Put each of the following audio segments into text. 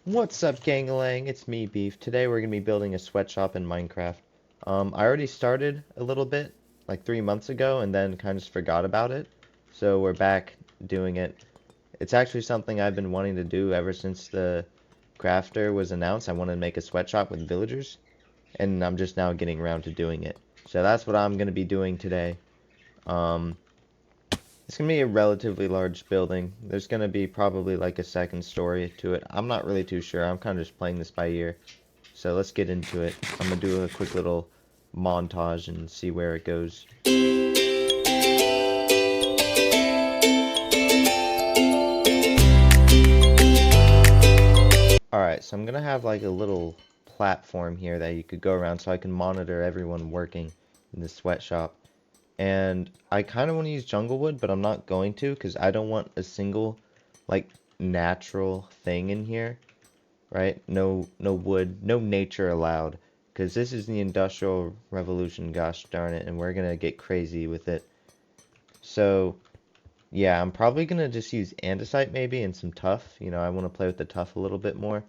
What's up, Gangalang? It's me, Beef. Today we're gonna be building a sweatshop in Minecraft. I already started a little bit, like 3 months ago, and then kind of just forgot about it. So we're back doing it. It's actually something I've been wanting to do ever since the crafter was announced. I wanted to make a sweatshop with villagers, and I'm just now getting around to doing it. So that's what I'm gonna be doing today. Um, it's gonna be a relatively large building. There's gonna be probably like a second story to it. I'm not really too sure. I'm kind of just playing this by ear. So let's get into it. I'm gonna do a quick little montage and see where it goes. Alright, so I'm gonna have like a little platform here that you could go around so I can monitor everyone working in the sweatshop. And I kind of want to use jungle wood, but I'm not going to because I don't want a single like natural thing in here, right? No wood, no nature allowed, because this is the Industrial Revolution, gosh darn it, and we're gonna get crazy with it. So yeah, I'm probably gonna just use andesite maybe and some tuff. You know, I want to play with the tuff a little bit more.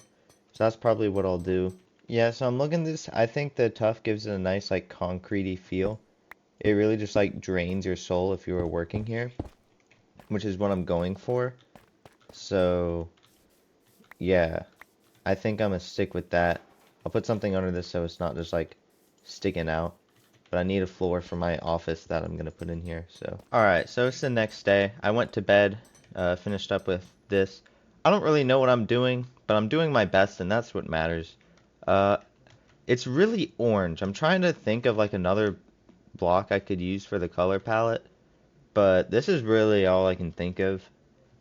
So that's probably what I'll do. Yeah, so I'm looking at this. I think the tuff gives it a nice like concretey feel. It really just like drains your soul if you were working here, which is what I'm going for. So yeah, I think I'm gonna stick with that. I'll put something under this so it's not just like sticking out. But I need a floor for my office that I'm gonna put in here. So alright, so it's the next day. I went to bed, finished up with this. I don't really know what I'm doing, but I'm doing my best, and that's what matters. Uh, it's really orange. I'm trying to think of like another block I could use for the color palette, but this is really all I can think of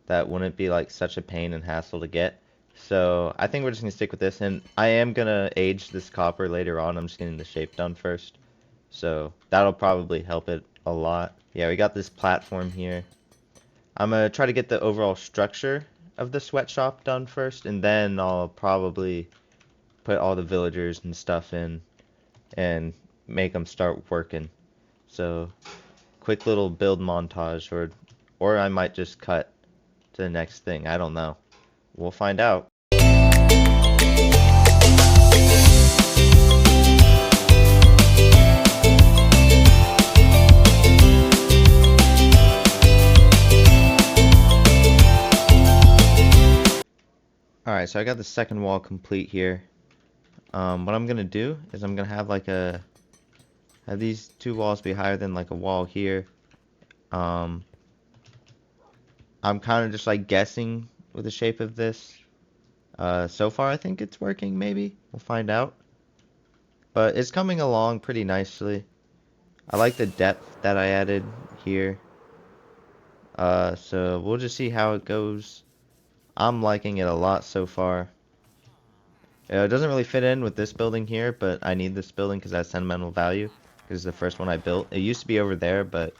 that wouldn't be like such a pain and hassle to get. So I think we're just gonna stick with this, and I am gonna age this copper later on. I'm just getting the shape done first. So that'll probably help it a lot. Yeah, we got this platform here. I'm gonna try to get the overall structure of the sweatshop done first, and then I'll probably put all the villagers and stuff in and make them start working. So quick little build montage, or I might just cut to the next thing. I don't know. We'll find out. Alright, so I got the second wall complete here. What I'm gonna do is I'm gonna have like have these two walls be higher than like a wall here. I'm kind of just like guessing with the shape of this. So far I think it's working, maybe. We'll find out. But it's coming along pretty nicely. I like the depth that I added here. So we'll just see how it goes. I'm liking it a lot so far. It doesn't really fit in with this building here, but I need this building because it has sentimental value. Because it's the first one I built. It used to be over there, but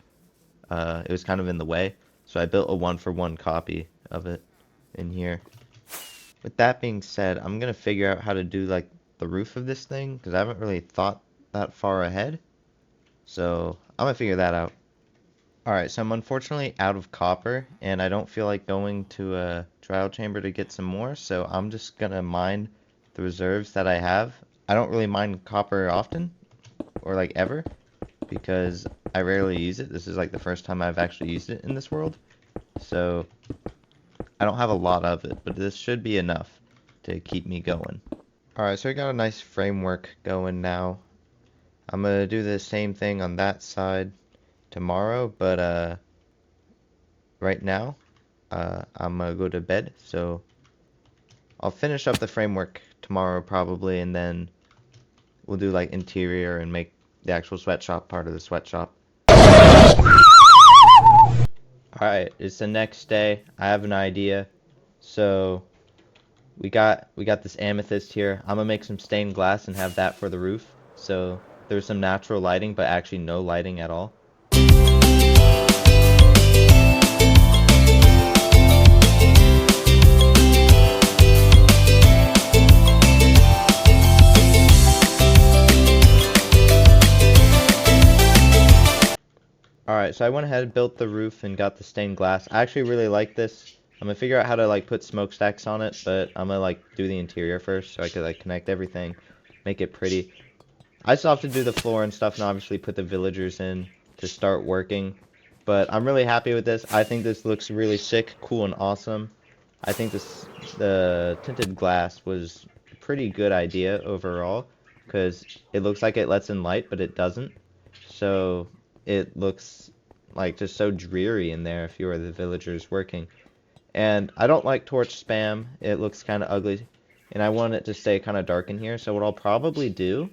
it was kind of in the way. So I built a one-for-one copy of it in here. With that being said, I'm going to figure out how to do like the roof of this thing. Because I haven't really thought that far ahead. So I'm going to figure that out. Alright, so I'm unfortunately out of copper. And I don't feel like going to a trial chamber to get some more. So I'm just going to mine the reserves that I have. I don't really mine copper often, or like ever, because I rarely use it. This is like the first time I've actually used it in this world, so I don't have a lot of it, but this should be enough to keep me going. Alright, so I got a nice framework going now. I'm gonna do the same thing on that side tomorrow, but right now I'm gonna go to bed, so I'll finish up the framework tomorrow probably, and then we'll do like interior and make the actual sweatshop part of the sweatshop. Alright, it's the next day. I have an idea. So we got this amethyst here. I'm gonna make some stained glass and have that for the roof. So there's some natural lighting, but actually no lighting at all. Alright, so I went ahead and built the roof and got the stained glass. I actually really like this. I'm gonna figure out how to like put smokestacks on it, but I'm gonna like do the interior first so I could like connect everything, make it pretty. I still have to do the floor and stuff and obviously put the villagers in to start working. But I'm really happy with this. I think this looks really sick, cool, and awesome. I think the tinted glass was a pretty good idea overall because it looks like it lets in light, but it doesn't. So it looks like just so dreary in there if you were the villagers working. And I don't like torch spam. It looks kind of ugly. And I want it to stay kind of dark in here. So what I'll probably do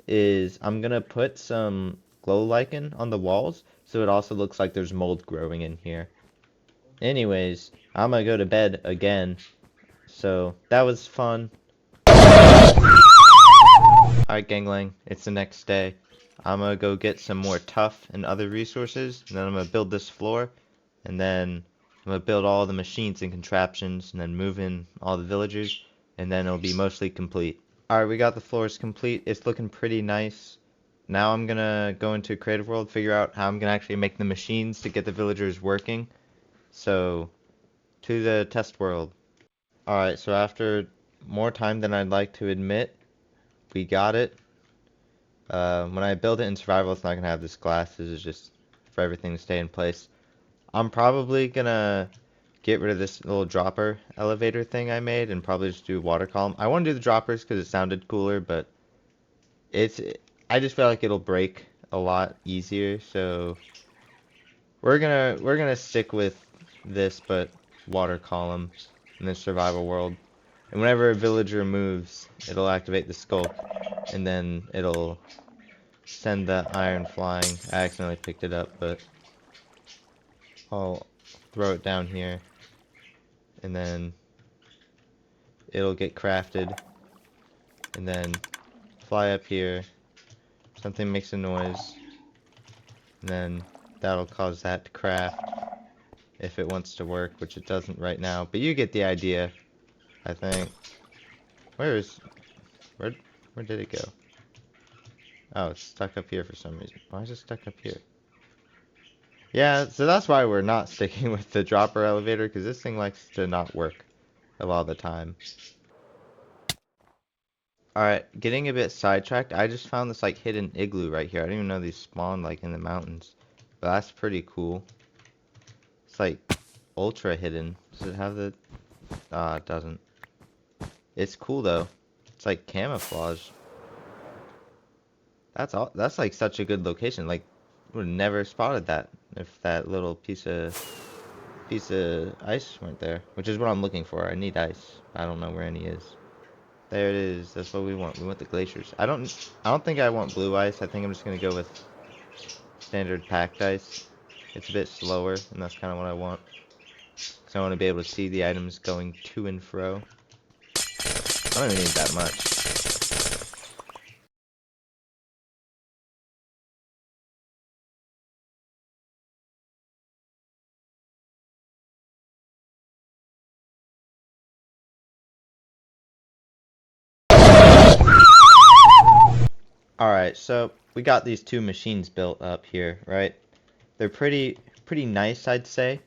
is I'm gonna put some glow lichen on the walls so it also looks like there's mold growing in here. Anyways, I'm gonna go to bed again. So that was fun. Alright, gangling, it's the next day. I'm gonna go get some more tuff and other resources, and then I'm gonna build this floor, and then I'm gonna build all the machines and contraptions, and then move in all the villagers, and then it'll be mostly complete. Alright, we got the floors complete. It's looking pretty nice. Now I'm gonna go into Creative World, figure out how I'm gonna actually make the machines to get the villagers working. So, to the test world. Alright, so after more time than I'd like to admit, we got it. When I build it in survival, it's not gonna have this glass. This is just for everything to stay in place. I'm probably gonna get rid of this little dropper elevator thing I made and probably just do water column. I want to do the droppers because it sounded cooler, but it's I just feel like it'll break a lot easier. So we're gonna stick with this, but water column in the survival world. And whenever a villager moves, it'll activate the skulk, and then it'll send the iron flying. I accidentally picked it up, but I'll throw it down here, and then it'll get crafted, and then fly up here. Something makes a noise, and then that'll cause that to craft if it wants to work, which it doesn't right now. But you get the idea, I think. Where where where did it go? Oh, it's stuck up here for some reason. Why is it stuck up here? Yeah, so that's why we're not sticking with the dropper elevator, because this thing likes to not work a lot of the time. Alright, getting a bit sidetracked, I just found this like hidden igloo right here. I didn't even know these spawn like in the mountains. But that's pretty cool. It's like ultra hidden. Does it have the... Ah, it doesn't. It's cool though. It's like camouflage. That's like such a good location. Like, would have never spotted that if that little piece of ice weren't there. Which is what I'm looking for. I need ice. I don't know where any is. There it is. That's what we want. We want the glaciers. I don't think I want blue ice. I think I'm just gonna go with standard packed ice. It's a bit slower, and that's kind of what I want. Because I want to be able to see the items going to and fro. I don't even need that much. Alright, so we got these two machines built up here, right? They're pretty nice, I'd say.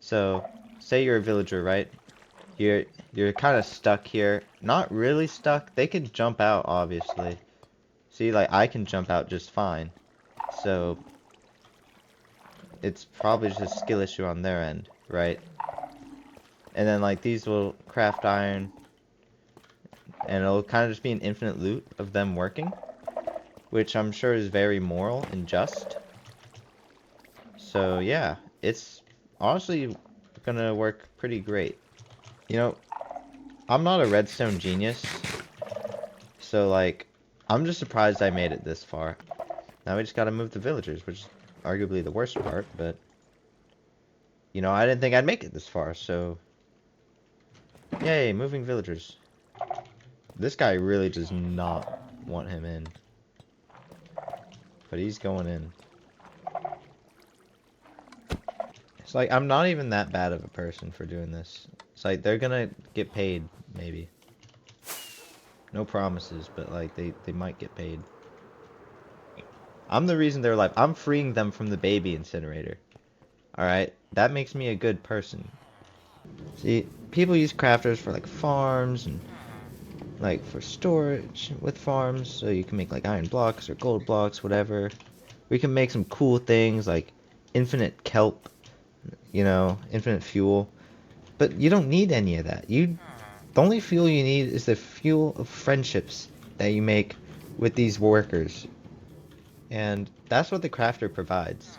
So, say you're a villager, right? You're kind of stuck here. Not really stuck. They could jump out, obviously. See, like, I can jump out just fine. So, it's probably just a skill issue on their end, right? And then, like, these will craft iron. And it'll kind of just be an infinite loop of them working. Which I'm sure is very moral and just. So, yeah. It's honestly gonna work pretty great. You know, I'm not a redstone genius. So, like, I'm just surprised I made it this far. Now we just gotta move the villagers, which is arguably the worst part, but... You know, I didn't think I'd make it this far, so... Yay, moving villagers. This guy really does not want him in. But he's going in. It's like, I'm not even that bad of a person for doing this. It's like, they're gonna get paid, maybe. No promises, but like, they might get paid. I'm the reason they're alive. I'm freeing them from the baby incinerator. Alright? That makes me a good person. See, people use crafters for like farms and like for storage with farms, so you can make like iron blocks or gold blocks, whatever. We can make some cool things like infinite kelp, infinite fuel. But you don't need any of that. The only fuel you need is the fuel of friendships that you make with these workers. And that's what the crafter provides.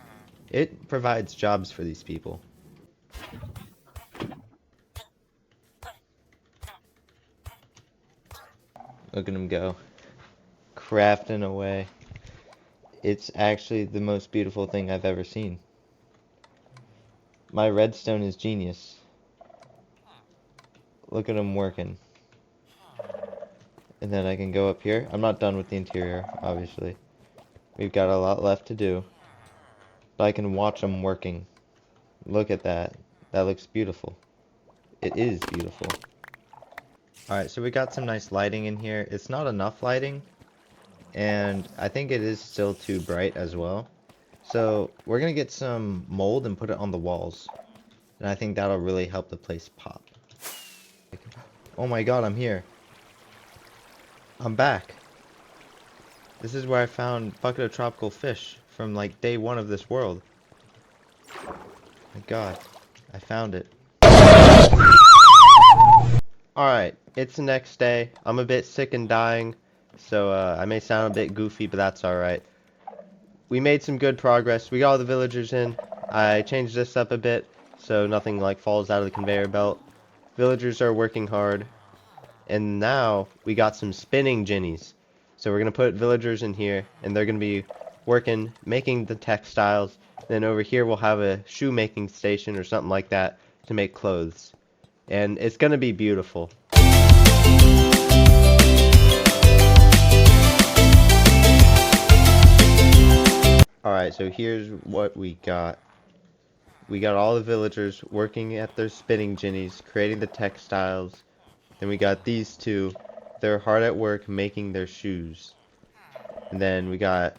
It provides jobs for these people. Look at them go, crafting away. It's actually the most beautiful thing I've ever seen. My redstone is genius. Look at them working. And then I can go up here. I'm not done with the interior, obviously. We've got a lot left to do. But I can watch them working. Look at that. That looks beautiful. It is beautiful. Alright, so we got some nice lighting in here. It's not enough lighting, and I think it is still too bright as well. So we're gonna get some mold and put it on the walls. And I think that'll really help the place pop. Oh my god, I'm here. I'm back. This is where I found bucket of tropical fish from like day one of this world. My god, I found it. Alright, it's the next day. I'm a bit sick and dying, so I may sound a bit goofy, but that's alright. We made some good progress. We got all the villagers in. I changed this up a bit so nothing like falls out of the conveyor belt. Villagers are working hard. And now we got some spinning jennies. So we're going to put villagers in here, and they're going to be working, making the textiles. Then over here we'll have a shoemaking station or something like that to make clothes. And it's going to be beautiful. Alright, so here's what we got. We got all the villagers working at their spinning jennies, creating the textiles. Then we got these two. They're hard at work making their shoes. And then we got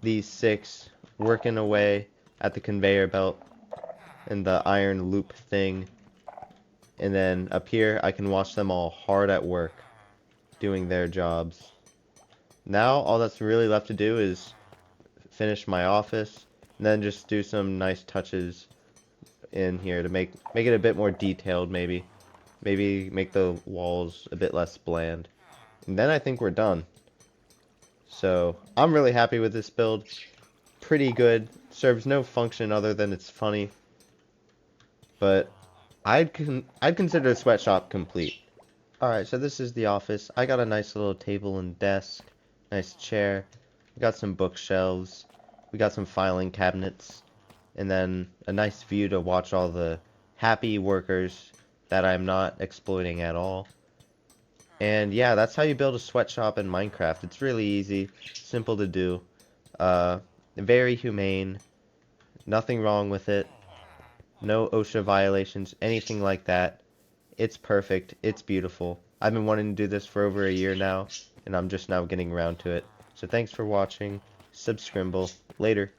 these 6 working away at the conveyor belt and the iron loop thing. And then up here I can watch them all hard at work doing their jobs. Now all that's really left to do is finish my office and then just do some nice touches in here to make it a bit more detailed, maybe make the walls a bit less bland, and then I think we're done. So I'm really happy with this build. Pretty good. Serves no function other than it's funny, but I'd consider the sweatshop complete. Alright, so this is the office. I got a nice little table and desk, nice chair. We got some bookshelves. We got some filing cabinets. And then a nice view to watch all the happy workers that I'm not exploiting at all. And yeah, that's how you build a sweatshop in Minecraft. It's really easy, simple to do. Very humane. Nothing wrong with it. No OSHA violations, anything like that. It's perfect. It's beautiful. I've been wanting to do this for over a year now, and I'm just now getting around to it. So thanks for watching. Subscribe. Later.